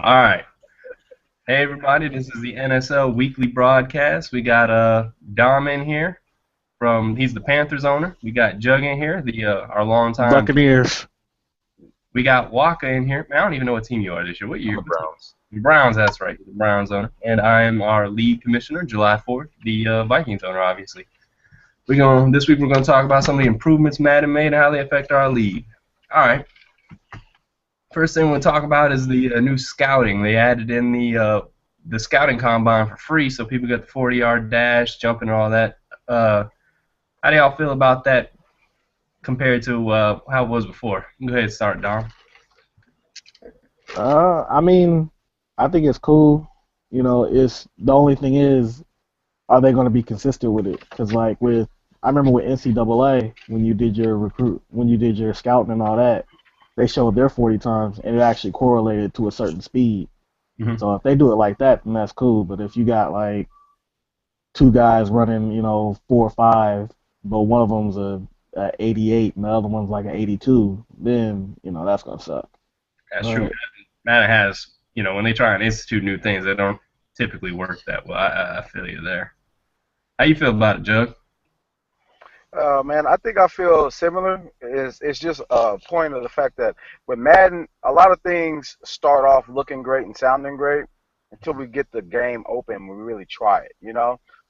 All right. Hey, everybody. This is the NSL weekly broadcast. We got Dom in here he's the Panthers owner. We got Jug in here, the our longtime. Buccaneers. We got Waka in here. Man, I don't even know what team you are this year. What On year? the What team? Browns. The Browns, that's right. The Browns owner. And I am our lead commissioner, July 4th, the Vikings owner, obviously. This week we're gonna talk about some of the improvements Madden made and how they affect our league. All right. First thing we'll talk about is the new scouting. They added in the scouting combine for free, so people get the 40-yard dash, jumping, and all that. How do y'all feel about that compared to how it was before? Go ahead and start, Dom. I mean, I think it's cool. It's the only thing is, are they going to be consistent with it? Because I remember with NCAA when you did your scouting and all that, they showed their 40 times and it actually correlated to a certain speed. Mm-hmm. So if they do it like that, then that's cool. But if you got like two guys running, 4 or 5, but one of them's a 88 and the other one's like an 82, then that's gonna suck. That's true. But Madden has, when they try and institute new things, they don't typically work that well. I feel you there. How you feel about it, Jug? Man, I think I feel similar. It's just a point of the fact that with Madden, a lot of things start off looking great and sounding great until we get the game open and we really try it.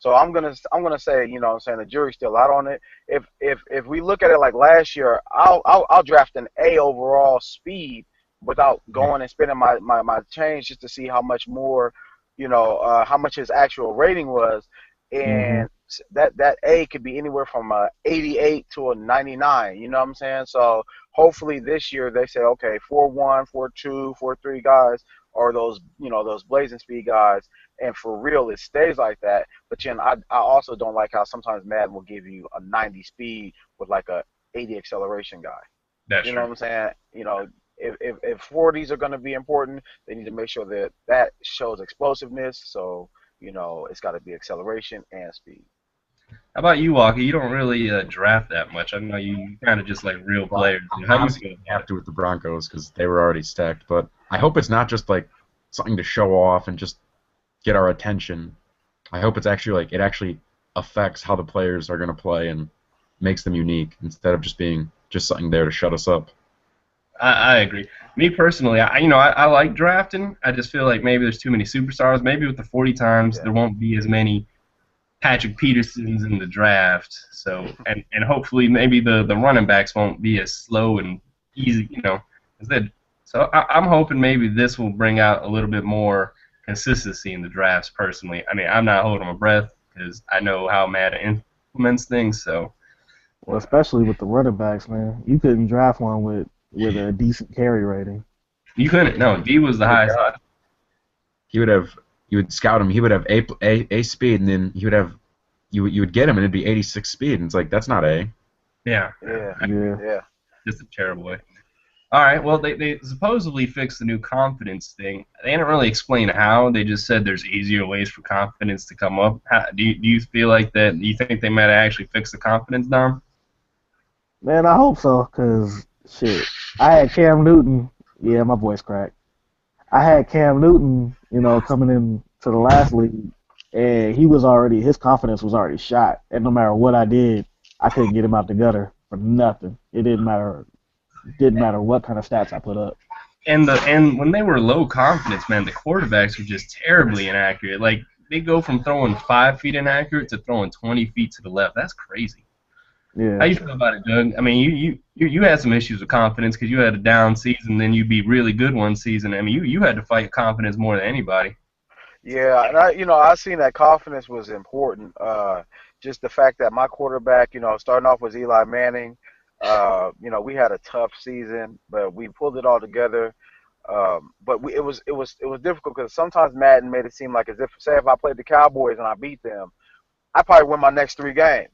So I'm gonna say, what I'm saying the jury's still out on it. If we look at it like last year, I'll draft an A overall speed without going and spending my change just to see how much more, how much his actual rating was, hmm and that A could be anywhere from a 88 to a 99. You know what I'm saying? So hopefully this year they say, okay, 4-1, 4-2, 4-3 guys are those blazing speed guys, and for real it stays like that. But then I also don't like how sometimes Madden will give you a 90 speed with like a 80 acceleration guy. That's You know true. what I'm saying? If 40s are going to be important, they need to make sure that that shows explosiveness. So it's got to be acceleration and speed. How about you, Walker? You don't really draft that much. I know you kind of just like real Well, players. How do you honestly, feel you about have it? to with the Broncos because they were already stacked. But I hope it's not just like something to show off and just get our attention. I hope it's actually like it actually affects how the players are going to play and makes them unique instead of just being just something there to shut us up. I agree. Me personally, I like drafting. I just feel like maybe there's too many superstars. Maybe with the 40 times, Yeah. there won't be as many Patrick Petersons in the draft. So, and hopefully maybe the running backs won't be as slow and easy, as they. So I'm hoping maybe this will bring out a little bit more consistency in the drafts. Personally, I mean, I'm not holding my breath because I know how Madden implements things. So well, especially with the running backs, man, you couldn't draft one with a decent carry rating. you couldn't. No, D was the Oh highest. God. He would have you would scout him. He would have A speed, and then he would have you would get him, and it'd be 86 speed. And it's like that's not A. Yeah, Yeah. Yeah. Yeah. just a terrible way. All right. Well, they supposedly fixed the new confidence thing. They didn't really explain how. They just said there's easier ways for confidence to come up. Do you feel like that? Do you think they might actually fix the confidence, Dom? Man, I hope so, cause shit, I had Cam Newton. Yeah, my voice cracked. I had Cam Newton, coming in to the last league, and his confidence was already shot. And no matter what I did, I couldn't get him out the gutter for nothing. It didn't matter what kind of stats I put up. And when they were low confidence, man, the quarterbacks were just terribly inaccurate. Like they go from throwing 5 feet inaccurate to throwing 20 feet to the left. That's crazy. How Yeah. you feel about it, Doug? I mean, you had some issues with confidence because you had a down season, then you'd be really good one season. I mean, you had to fight confidence more than anybody. Yeah, and I seen that confidence was important. Just the fact that my quarterback, starting off was Eli Manning. We had a tough season, but we pulled it all together. But it was difficult because sometimes Madden made it seem like as if, say, if I played the Cowboys and I beat them, I probably win my next 3 games.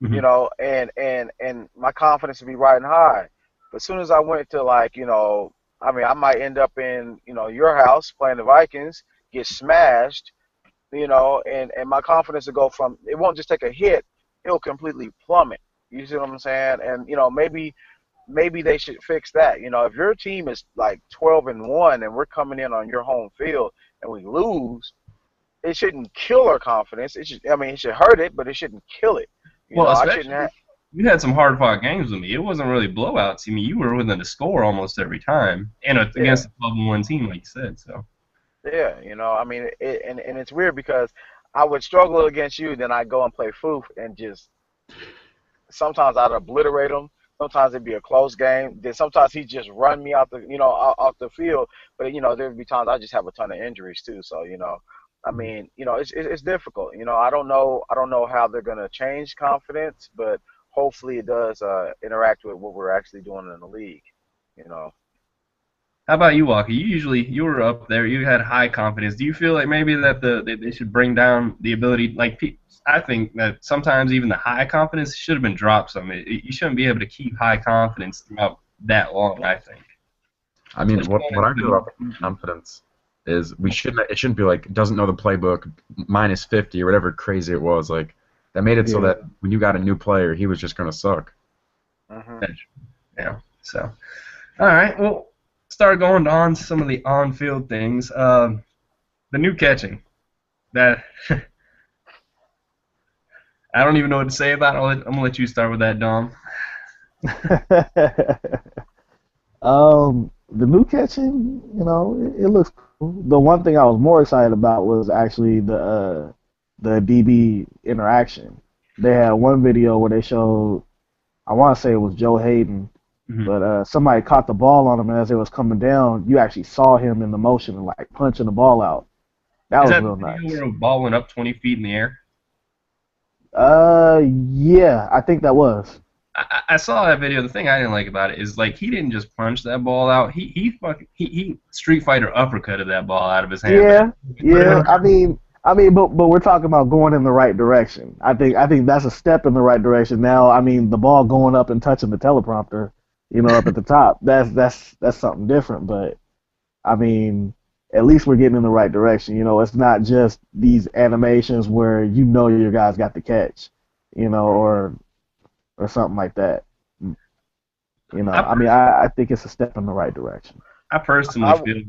Hmm. And my confidence would be riding high. But as soon as I went to like, I mean, I might end up in, your house playing the Vikings, get smashed, and my confidence will go from it won't just take a hit, it'll completely plummet. You see what I'm saying? And maybe maybe they should fix that. You know, if your team is like 12-1 and we're coming in on your home field and we lose, it shouldn't kill our confidence. It should, I mean, it should hurt it, but it shouldn't kill it. You Well, know, I shouldn't especially have. you had some hard-fought games with me. It wasn't really blowouts. I mean, you were within a score almost every time, and Yeah, against a 12-1 team, like you said. So yeah. You know, I mean, and it's weird because I would struggle against you, then I go and play Foof and just sometimes I'd obliterate him. Sometimes it'd be a close game. Then sometimes he'd just run me out the, off the field. But there'd be times I just have a ton of injuries too. So I mean, it's difficult. I don't know how they're gonna change confidence, but hopefully it does interact with what we're actually doing in the league. You know. how about you, Walker? You were up there. You had high confidence. Do you feel like maybe that they should bring down the ability? Like I think that sometimes even the high confidence should have been dropped. Some you shouldn't be able to keep high confidence throughout that long. I think. I mean, Especially what I feel about confidence is it shouldn't be like doesn't know the playbook -50 or whatever crazy it was. Like that made it so Yeah. that when you got a new player, he was just gonna suck. Hmm. Yeah. So, all right. Well, start going on some of the on-field things. The new catching. That I don't even know what to say about it. I'm gonna let you start with that, Dom. The new catching, it looks cool. The one thing I was more excited about was actually the DB interaction. They had one video where they showed, I want to say it was Joe Hayden, Mhm. but somebody caught the ball on him, and as it was coming down, you actually saw him in the motion and like punching the ball out. That Is was that the real video nice. where a ball went up 20 feet in the air? Yeah, I think that was. I saw that video. The thing I didn't like about it is like he didn't just punch that ball out. He Street Fighter uppercutted that ball out of his hand, man. Yeah, yeah. But we're talking about going in the right direction. I think that's a step in the right direction. Now, I mean, the ball going up and touching the teleprompter, up at the top. That's something different. But I mean, at least we're getting in the right direction. It's not just these animations where your guys got the catch, or something like that. I I mean, I think it's a step in the right direction. I personally I feel like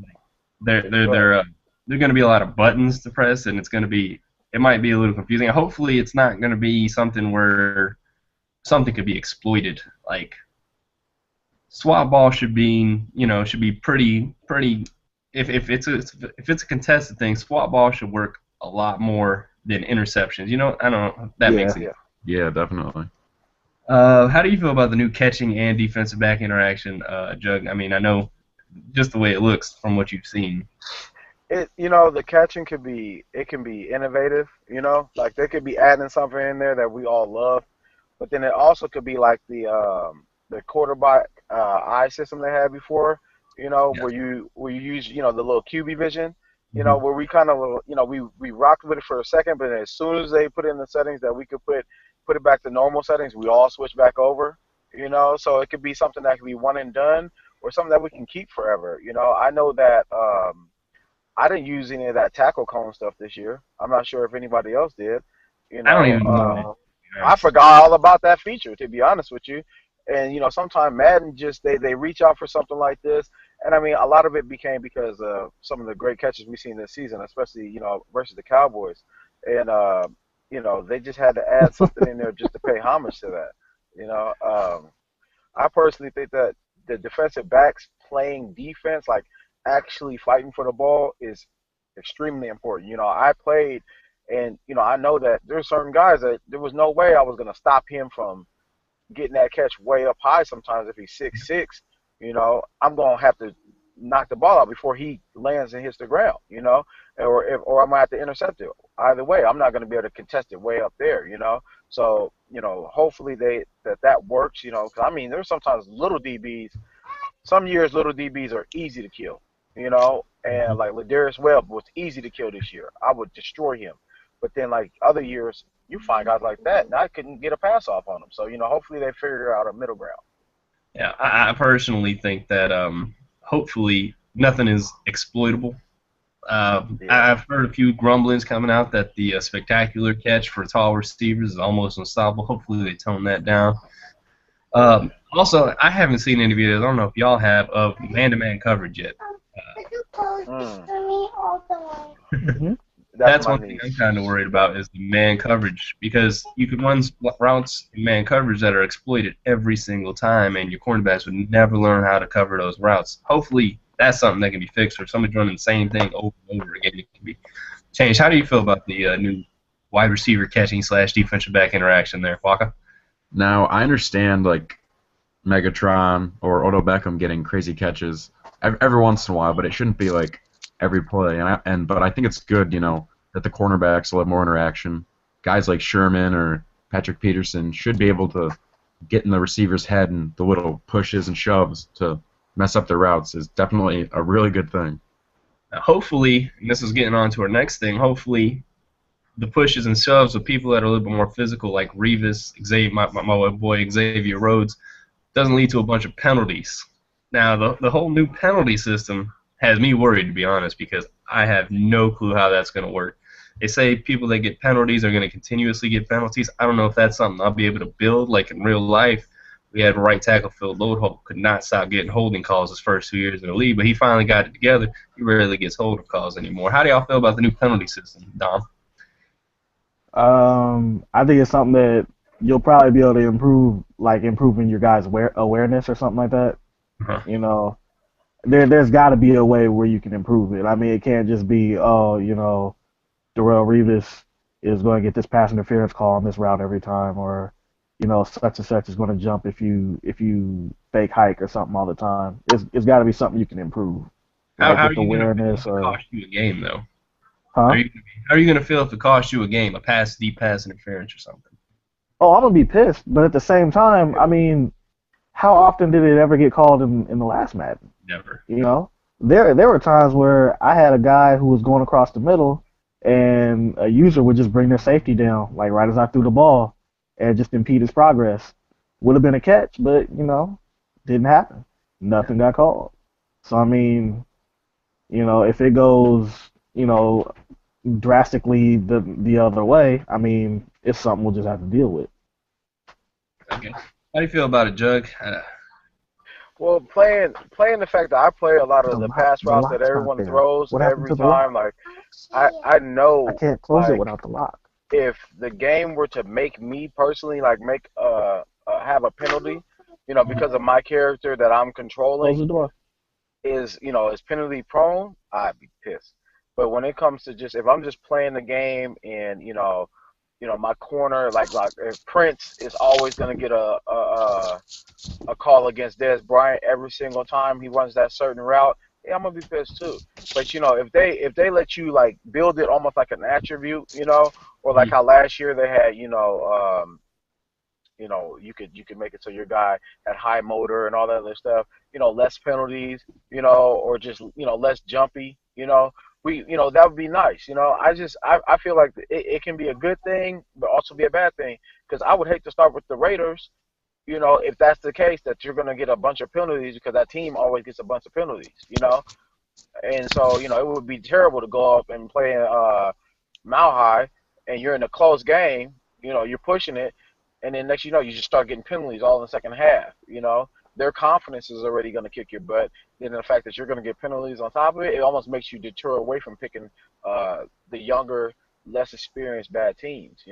there there Go ahead. there uh, there are going to be a lot of buttons to press, and it might be a little confusing. Hopefully, it's not going to be something where something could be exploited. Like swap ball should be pretty. If it's a contested thing, swap ball should work a lot more than interceptions. I don't know if that makes Yeah. sense. Yeah. Yeah, definitely. How do you feel about the new catching and defensive back interaction, Jug? I mean, I know just the way it looks from what you've seen. The catching can be innovative. Like they could be adding something in there that we all love. But then it also could be like the quarterback eye system they had before, Yeah. where you use the little QB vision, Mhm. where we kind of we rocked with it for a second, but as soon as they put in the settings that we could put it back to normal settings, we all switch back over. So it could be something that could be one and done, or something that we can keep forever. I know that I didn't use any of that tackle cone stuff this year. I'm not sure if anybody else did. You I don't know, even know what it is, No. to be I honest. forgot all about that feature, to be honest with you. And sometimes Madden just they reach out for something like this, and I mean a lot of it became because of some of the great catches we've seen this season, especially versus the Cowboys, and they just had to add something in there just to pay homage to that. I personally think that the defensive backs playing defense, like actually fighting for the ball, is extremely important. I played, and I know that there's certain guys that there was no way I was gonna stop him from getting that catch way up high. Sometimes if he's 6'6", I'm gonna have to knock the ball out before he lands and hits the ground. Or I might have to intercept it. Either way, I'm not gonna be able to contest it way up there. So hopefully that works. 'Cause I mean, there's sometimes little DBs. Some years little DBs are easy to kill. And like Ladarius Webb was easy to kill this year. I would destroy him. But then like other years, you find guys like that, and I couldn't get a pass off on them. So hopefully they figure out a middle ground. Yeah, I personally think that hopefully nothing is exploitable. Yeah. I've heard a few grumblings coming out that the spectacular catch for tall receivers is almost unstoppable. Hopefully they tone that down. Also, I haven't seen any videos. I don't know if y'all have of man-to-man coverage yet. Hmm. That's That's my one thing I'm niece. kind of worried about is the man coverage because you could run routes in man coverage that are exploited every single time, and your cornerbacks would never learn how to cover those routes. Hopefully, that's something that can be fixed, or if somebody's running the same thing over and over again, it can be changed. How do you feel about the new wide receiver catching / defensive back interaction there, Waka? Now I understand like Megatron or Odell Beckham getting crazy catches every once in a while, but it shouldn't be like every play. But I think it's good, that the cornerbacks will have more interaction. Guys like Sherman or Patrick Peterson should be able to get in the receiver's head, and the little pushes and shoves to mess up their routes is definitely a really good thing. Now, hopefully, and this is getting on to our next thing, hopefully the pushes and shoves of people that are a little bit more physical, like Revis, Xavier, my boy Xavier Rhodes, doesn't lead to a bunch of penalties. Now, the whole new penalty system has me worried, to be honest, because I have no clue how that's going to work. They say people that get penalties are going to continuously get penalties. I don't know if that's something I'll be able to build, like in real life. We had right tackle Phil Loadholt could not stop getting holding calls his first 2 years in the league, but he finally got it together. He rarely gets holding calls anymore. How do y'all feel about the new penalty system, Dom? I think it's something that you'll probably be able to improve, like improving your guys' awareness or something like that. Uh-huh. You know, there's got to be a way where you can improve it. I mean, it can't just be, oh, Darrell Revis is going to get this pass interference call on this route every time, or such and such is going to jump if you fake hike or something all the time. It's got to be something you can improve, like How are with you going to feel awareness if it or costs you a game, though? huh? How are you going to feel if it costs you a game, a deep pass interference or something? Oh, I'm gonna be pissed, but at the same time, I mean, how often did it ever get called in the last Madden? Never. You know, there were times where I had a guy who was going across the middle, and a user would just bring their safety down, like right as I threw the ball, and just impede his progress. Would have been a catch, but didn't happen. Nothing got called. So I mean, if it goes, you know, drastically the other way, I mean, it's something we'll just have to deal with. Okay. How do you feel about it, Jug? Well, playing the fact that I play a lot of the pass The routes that lock's not everyone there. throws What happened every to the lock? time, like I I know can't close it like without the lock. if the game were to make me personally like make have a penalty, because of my character that I'm Close controlling the door. is penalty prone, I'd be pissed. But when it comes to just if I'm just playing the game and my corner like if Prince is always gonna get a call against Des Bryant every single time he runs that certain route, yeah, I'm gonna be pissed too. But if they let you like build it almost like an attribute, or like how last year they had, you could make it so your guy had high motor and all that other stuff, less penalties, or just less jumpy, that would be nice. I feel like it can be a good thing, but also be a bad thing because I would hate to start with the Raiders, if that's the case, that you're going to get a bunch of penalties because that team always gets a bunch of penalties. And so, it would be terrible to go up and play Mile High and you're in a close game, you're pushing it, and then next you just start getting penalties all in the second half. Their confidence is already going to kick your butt. Then the fact that you're going to get penalties on top of it, it almost makes you deter away from picking the younger, less experienced bad teams.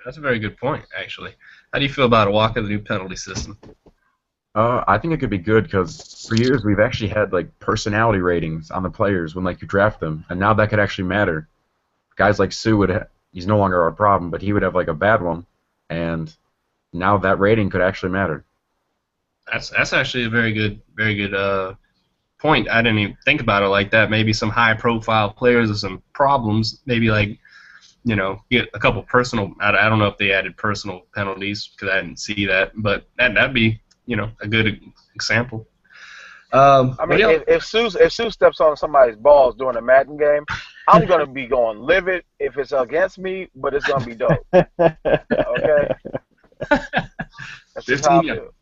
That's a very good point, actually. How do you feel about a walk of the new penalty system? I think it could be good because for years we've actually had like personality ratings on the players when like you draft them, and now that could actually matter. Guys like Sue he's no longer our problem, but he would have like a bad one, and now that rating could actually matter. That's actually a very good point. I didn't even think about it like that. Maybe some high profile players with some problems. Maybe like get a couple personal. I don't know if they added personal penalties because I didn't see that, but that'd be a good example. I mean, if Sue steps on somebody's balls during a Madden game, I'm gonna be going livid if it's against me, but it's gonna be dope. Okay, that's just how 15 I yards. feel.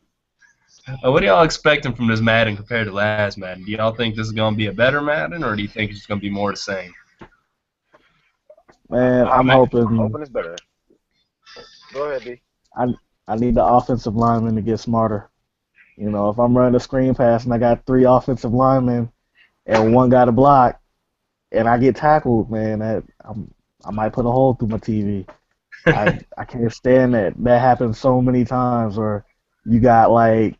What are y'all expecting from this Madden compared to last Madden? Do y'all think this is going to be a better Madden, or do you think it's going to be more the same? Man, I'm I'm hoping. hoping it's better. Go ahead, D. I need the offensive lineman to get smarter. You know, if I'm running a screen pass and I got three offensive linemen and one got a block and I get tackled, man, I might put a hole through my TV. I can't stand that. That happens so many times where you got like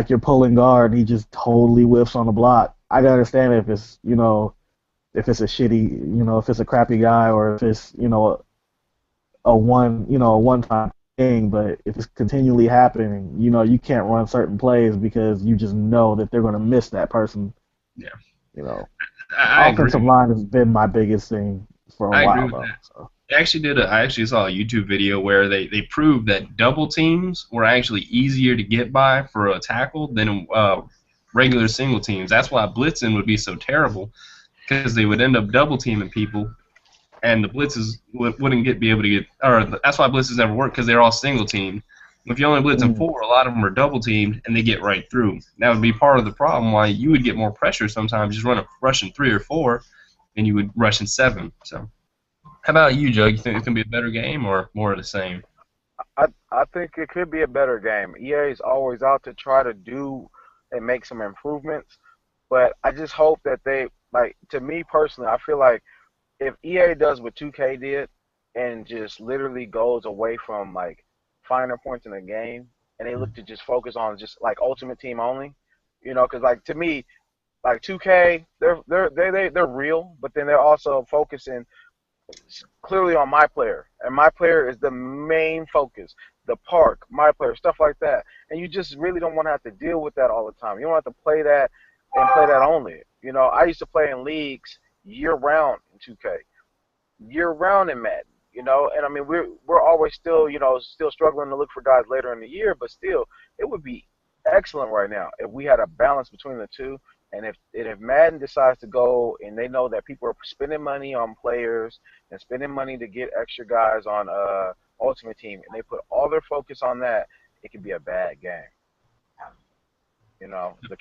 your pulling guard and he just totally whiffs on the block. I can understand if it's if it's a shitty if it's a crappy guy or if it's a one time thing, but if it's continually happening, you can't run certain plays because you just know that they're gonna miss that person. Yeah, You know, I offensive agree. line has been my biggest thing for a I agree while with though. that. So. I actually saw a YouTube video where they proved that double teams were actually easier to get by for a tackle than regular single teams. That's why blitzing would be so terrible because they would end up double teaming people, and the blitzes wouldn't be able to get. Or that's why blitzes never work because they're all single teamed. If you only blitz in Mm. four, a lot of them are double teamed and they get right through. That would be part of the problem why you would get more pressure sometimes just rushing three or four than you would rushing seven. So. How about you, Joe? You think it's gonna be a better game or more of the same? I think it could be a better game. EA is always out to try to do and make some improvements, but I just hope that they like. To me personally, I feel like if EA does what 2K did and just literally goes away from like finer points in the game and they look to just focus on just like Ultimate Team only, because like to me, like 2K, they're real, but then they're also focusing clearly on my player, and my player is the main focus. The park, my player, stuff like that, and you just really don't want to have to deal with that all the time. You don't have to play that and play that only. I used to play in leagues year round in 2K, year round in Madden. And I mean we're always still still struggling to look for guys later in the year, but still it would be excellent right now if we had a balance between the two. And if Madden decides to go and they know that people are spending money on players and spending money to get extra guys on Ultimate Team, and they put all their focus on that, it could be a bad game. The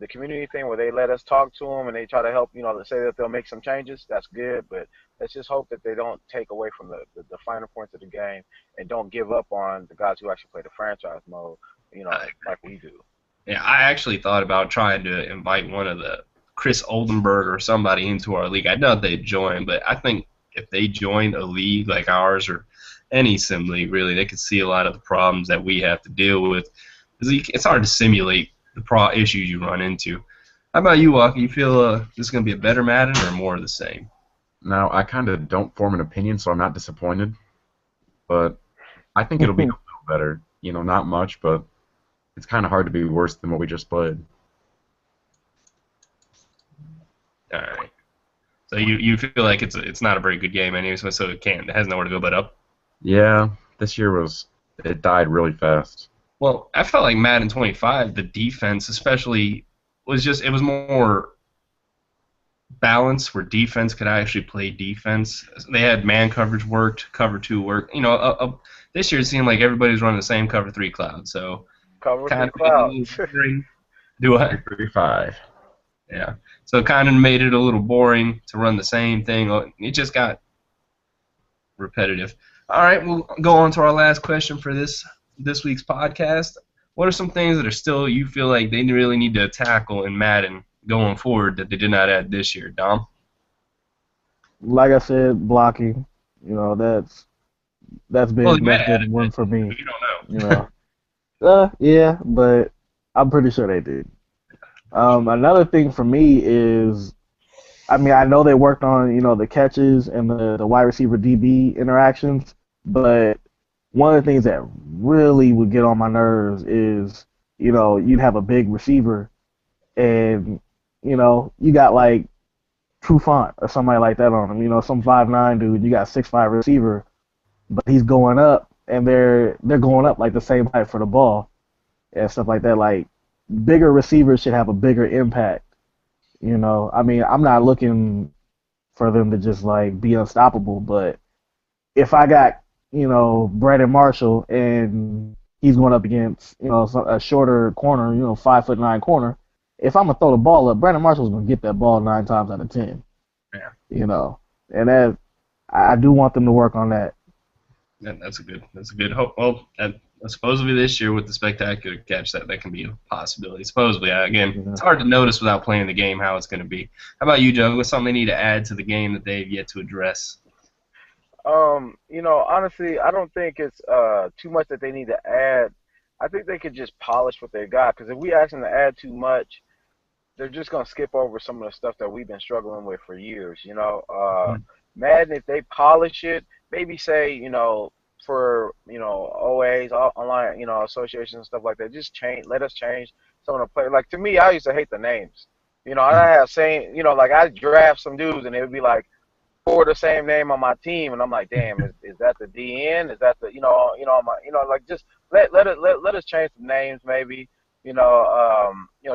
community thing where they let us talk to them and they try to help, to say that they'll make some changes. That's good, but let's just hope that they don't take away from the finer points of the game and don't give up on the guys who actually play the franchise mode, Uh, like we do. yeah, I actually thought about trying to invite one of the Chris Oldenburg or somebody into our league. I know they'd join, but I think if they joined a league like ours or any sim league, really, they could see a lot of the problems that we have to deal with. 'Cause it's hard to simulate the issues you run into. How about you, Walker? You feel this is going to be a better Madden or more of the same? Now, I kind of don't form an opinion, so I'm not disappointed. But I think it'll be a little better. Not much, but it's kind of hard to be worse than what we just played. All right. So you feel like it's not a very good game anyway, so it has nowhere to go but up. Yeah, this year it died really fast. Well, I felt like Madden 25, the defense especially it was more balanced where defense could actually play defense. They had man coverage worked, cover two worked. This year it seemed like everybody's running the same cover three cloud, so Cover kind three of made it a little clouds. boring. Do what? 35. Yeah. So it kind of made it a little boring to run the same thing. It just got repetitive. All right, we'll go on to our last question for this week's podcast. What are some things that are still you feel like they really need to tackle in Madden going forward that they did not add this year, Dom? Like I said, blocking. That's Well, they been might that's have added been one it. for me. You don't You know. know. Yeah, but I'm pretty sure they did. Another thing for me is, I mean, I know they worked on the catches and the wide receiver DB interactions, but one of the things that really would get on my nerves is you'd have a big receiver and you got like Trufant or somebody like that on him. Some 5'9" dude. You got 6'5" receiver, but he's going up, and they're going up like the same height for the ball and stuff like that. Like bigger receivers should have a bigger impact. I mean, I'm not looking for them to just like be unstoppable, but if I got Brandon Marshall and he's going up against a shorter corner, 5'9" corner. If I'm gonna throw the ball up, Brandon Marshall's gonna get that ball 9 times out of 10. Yeah, And that I do want them to work on that. that's a good hope. Well, Supposedly this year with the spectacular catch, that can be a possibility. Supposedly, again, Yeah. it's hard to notice without playing the game how it's going to be. How about you, Joe? What's something they need to add to the game that they've yet to address? Honestly, I don't think it's too much that they need to add. I think they could just polish what they got. Because if we ask them to add too much, they're just gonna skip over some of the stuff that we've been struggling with for years. Madden, if they polish it, maybe say, for OAs, online, associations and stuff like that, just change. Let us change some of the players. Like to me, I used to hate the names. I have saying, like I draft some dudes and it would be like for the same name on my team, and I'm like, damn, is that the DN? Is that the like just let us change some names maybe.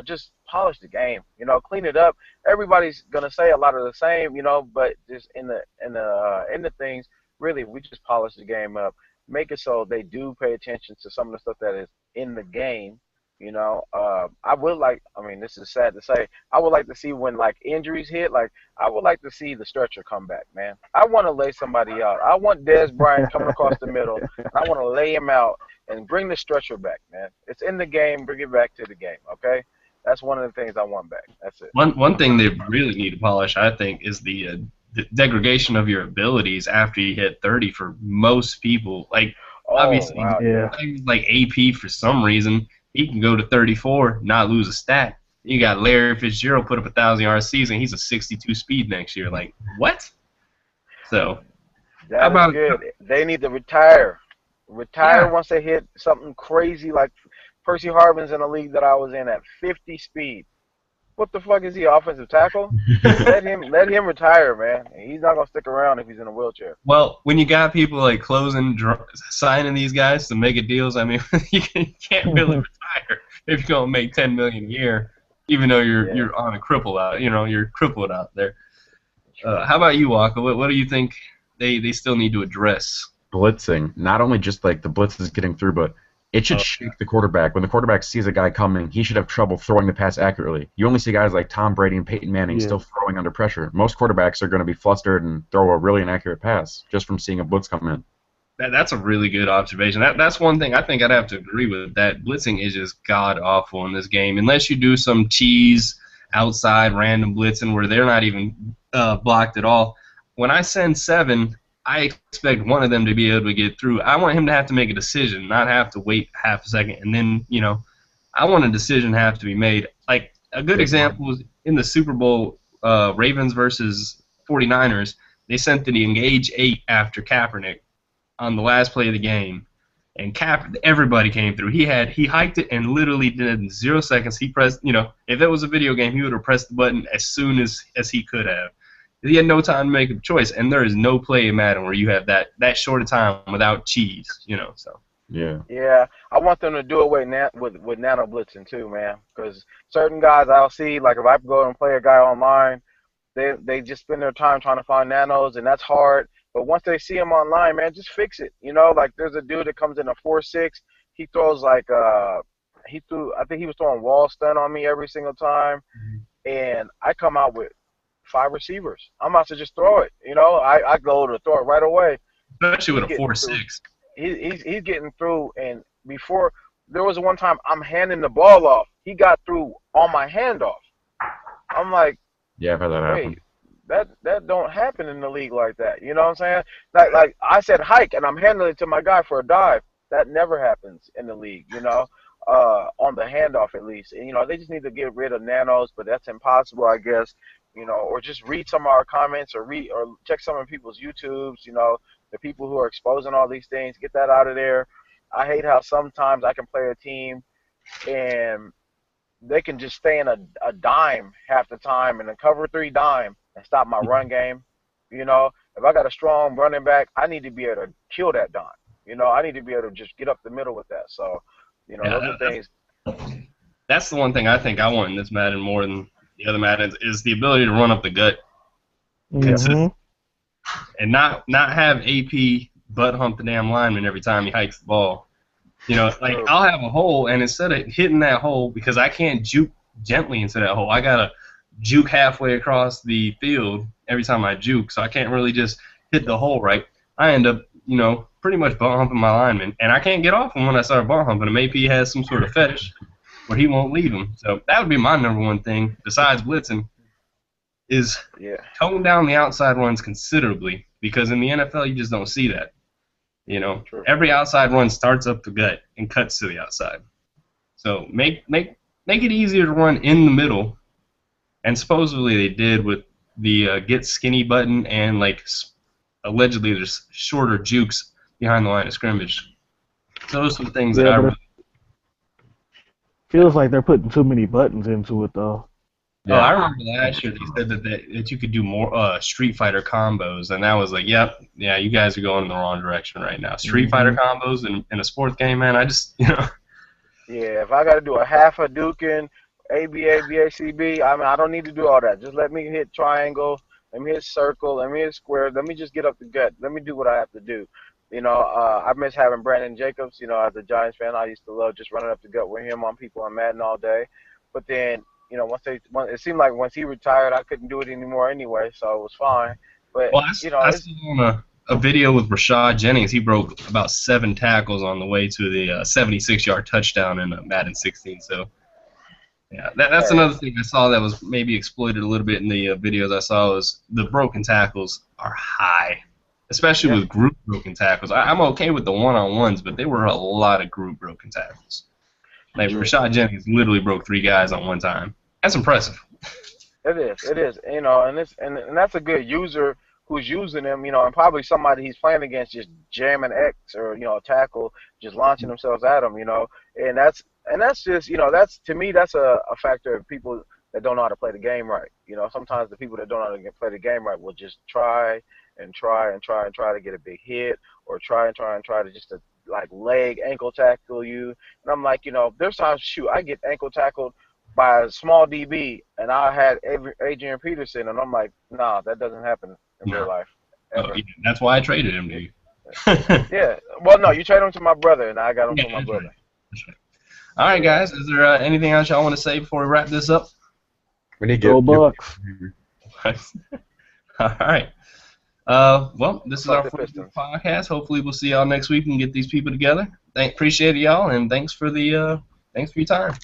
Just polish the game. Clean it up. Everybody's gonna say a lot of the same. But just in the things, really, we just polish the game up, make it so they do pay attention to some of the stuff that is in the game. I would like. I mean, this is sad to say. I would like to see when like injuries hit. Like I would like to see the stretcher come back, man. I want to lay somebody out. I want Des Bryant coming across the middle. And I want to lay him out and bring the stretcher back, man. It's in the game. Bring it back to the game, okay? That's one of the things I want back. That's it. One thing they really need to polish, I think, is the degradation of your abilities after you hit 30 for most people. Like, Oh, obviously, wow, Yeah. like AP for some reason, he can go to 34, not lose a stat. You got Larry Fitzgerald put up 1,000-yard season. He's a 62 speed next year. Like, what? So, how that is about good. They need to retire. Retire yeah? once they hit something crazy like Percy Harvin's in a league that I was in at 50 speed. What the fuck is he, offensive tackle? Let him retire, man. He's not gonna stick around if he's in a wheelchair. Well, when you got people like signing these guys to mega deals, I mean, you can't really retire if you're gonna make 10 million a year, even though Yeah, you're on a cripple out, you're crippled out there. true. How about you, Walker? What do you think they still need to address? Blitzing, not only just like the blitz is getting through, but it should Oh, shake the quarterback. When the quarterback sees a guy coming, he should have trouble throwing the pass accurately. You only see guys like Tom Brady and Peyton Manning Yeah. still throwing under pressure. Most quarterbacks are going to be flustered and throw a really inaccurate pass just from seeing a blitz come in. that's a really good observation. That's one thing I think I'd have to agree with. That blitzing is just god awful in this game, unless you do some cheese outside random blitzing where they're not even blocked at all. When I send 7, I expect one of them to be able to get through. I want him to have to make a decision, not have to wait half a second, and then I want a decision to have to be made. Like a good example was in the Super Bowl, Ravens versus 49ers. They sent the engage 8 after Kaepernick on the last play of the game, and everybody came through. He hiked it and literally did it in 0 seconds. He pressed, if it was a video game, he would have pressed the button as soon as he could have. He had no time to make a choice, and there is no play in Madden where you have that short of time without cheese, So Yeah. Yeah, I want them to do it with nano blitzing too, man. Because certain guys I'll see, like if I go and play a guy online, they just spend their time trying to find nanos, and that's hard. But once they see him online, man, just fix it. Like there's a dude that comes in a 4.6. He throws like I think he was throwing wall stun on me every single time, and I come out with 5 receivers. I'm about to just throw it. I go to throw it right away. especially He's with a getting through. 4.6. He's getting through, and before there was one time I'm handing the ball off. He got through on my handoff. I'm like, Yeah, I've had that happen. wait, that don't happen in the league like that. You know what I'm saying? Like I said hike, and I'm handing it to my guy for a dive. That never happens in the league. On the handoff at least. And, they just need to get rid of nanos, but that's impossible, I guess. Or just read some of our comments or check some of people's YouTubes. The people who are exposing all these things, get that out of there. I hate how sometimes I can play a team and they can just stay in a dime half the time and a cover 3 dime and stop my run game. If I got a strong running back, I need to be able to kill that dime. I need to be able to just get up the middle with that. So, those are things. That's the one thing I think I want in this Madden more than the other Maddens is the ability to run up the gut Mhm. and not have AP butt hump the damn lineman every time he hikes the ball. Like True. I'll have a hole, and instead of hitting that hole, because I can't juke gently into that hole, I gotta juke halfway across the field every time I juke, so I can't really just hit the hole right. I end up, pretty much butt humping my lineman, and I can't get off him when I start butt humping him. AP has some sort of fetish where he won't leave him. So that would be my number one thing, besides blitzing, is Yeah. tone down the outside runs considerably, because in the NFL you just don't see that. You know, True. every outside run starts up the gut and cuts to the outside. So make it easier to run in the middle, and supposedly they did with the get skinny button, and like allegedly there's shorter jukes behind the line of scrimmage. So those are the things that Yeah, I but really. it feels like they're putting too many buttons into it though. Oh, I remember last year they said that you could do more Street Fighter combos, and that was like, yep, yeah, you guys are going in the wrong direction right now. Street Fighter combos in a sports game, man, I just, Yeah, if I got to do a half a Dukin, ABA, BACB, I mean, I don't need to do all that. Just let me hit triangle, let me hit circle, let me hit square, let me just get up the gut. Let me do what I have to do. I miss having Brandon Jacobs. As a Giants fan, I used to love just running up the gut with him on people on Madden all day. But then, it seemed like once he retired, I couldn't do it anymore anyway, so it was fine. But, well, I saw on a video with Rashad Jennings. He broke about 7 tackles on the way to the 76-yard touchdown in Madden 16. So, yeah, that's another thing I saw that was maybe exploited a little bit in the videos I saw, is the broken tackles are high, especially with group broken tackles. I'm okay with the one-on-ones, but there were a lot of group broken tackles. Like Rashad Jennings literally broke 3 guys on one time. That's impressive. It is, and that's a good user who's using them, and probably somebody he's playing against just jamming X or a tackle, just launching themselves at him, and that's just that's, to me, that's a factor of people that don't know how to play the game right. Sometimes the people that don't know how to play the game right will just try to get a big hit, or try to just like leg ankle tackle you, and I'm like, there's times, shoot, I get ankle tackled by a small DB, and I had Adrian Peterson, and I'm like, nah, that doesn't happen in real life. Ever. Oh, yeah, that's why I traded him to you. Yeah. Well, no, you traded him to my brother, and I got him from my brother. Right. That's right. All right, guys. Is there anything else y'all want to say before we wrap this up? We need to Go get Bucks. All right. Well, this is Fuck our the first Pistons. podcast. Hopefully, we'll see y'all next week and get these people together. Appreciate it, y'all, and thanks for your time.